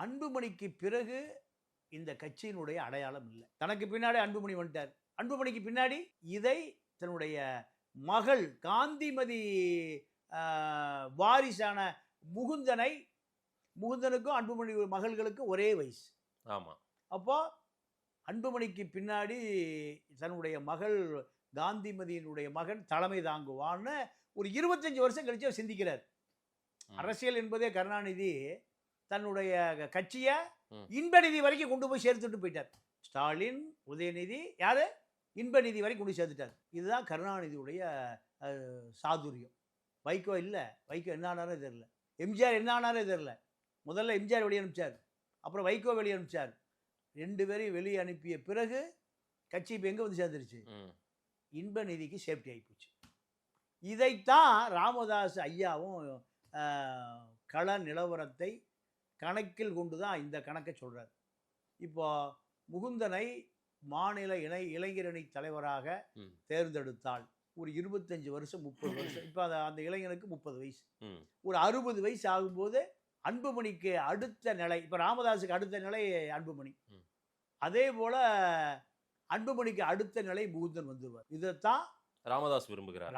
அன்புமணிக்கு பிறகு இந்த கட்சியினுடைய அடையாளம் இல்லை. தனக்கு பின்னாடி அன்புமணி வந்துட்டார். அன்புமணிக்கு பின்னாடி இதை தன்னுடைய மகள் காந்திமதி வாரிசான முகுந்தனுக்கும் அன்புமணி மகள்களுக்கும் ஒரே வயசு. ஆமாம். அப்போ அன்புமணிக்கு பின்னாடி தன்னுடைய மகள் காந்திமதியினுடைய மகன் தலைமை தாங்குவான்னு ஒரு 25 வருஷம் கழிச்சு அவர் சிந்திக்கிறார். அரசியல் என்பதே கருணாநிதி தன்னுடைய கட்சியை இன்பநிதி வரைக்கும் கொண்டு போய் சேர்த்துட்டு போயிட்டார். ஸ்டாலின், உதயநிதி, யாரு இன்பநிதி வரைக்கும் கொண்டு சேர்த்துட்டார். இதுதான் கருணாநிதியுடைய சாதுரியம். வைகோ இல்லை, வைகோ என்ன ஆனாரே தெரியல. எம்ஜிஆர் என்ன ஆனாரே தெரியல. முதல்ல எம்ஜிஆர் வெளியே அனுப்பிச்சார், அப்புறம் வைகோ வெளியே அனுப்பிச்சார். 2 பேரையும் வெளியே அனுப்பிய பிறகு கட்சி இப்போ எங்கே வந்து சேர்ந்துருச்சு? இன்பநிதிக்கு சேஃப்டி ஆகிப்போச்சு. இதைத்தான் ராமதாஸ் ஐயாவும் கள நிலவரத்தை கணக்கில் கொண்டு தான் இந்த கணக்கை சொல்கிறார். இப்போ முகுந்தனை மாநில இளைஞரணி தலைவராக தேர்ந்தெடுத்தால் ஒரு 25 வருஷம் 30 வருஷம், இப்போ அந்த இளைஞனுக்கு 30 வயசு, ஒரு 60 வயசு ஆகும்போது அன்புமணிக்கு அடுத்த நிலை, இப்போ ராமதாஸுக்கு அடுத்த நிலை அன்புமணி, அதே போல அன்புமணிக்கு அடுத்த நிலை முகுந்தன் வந்துடுவார். இதைத்தான் ராமதாஸ் விரும்புகிறார்.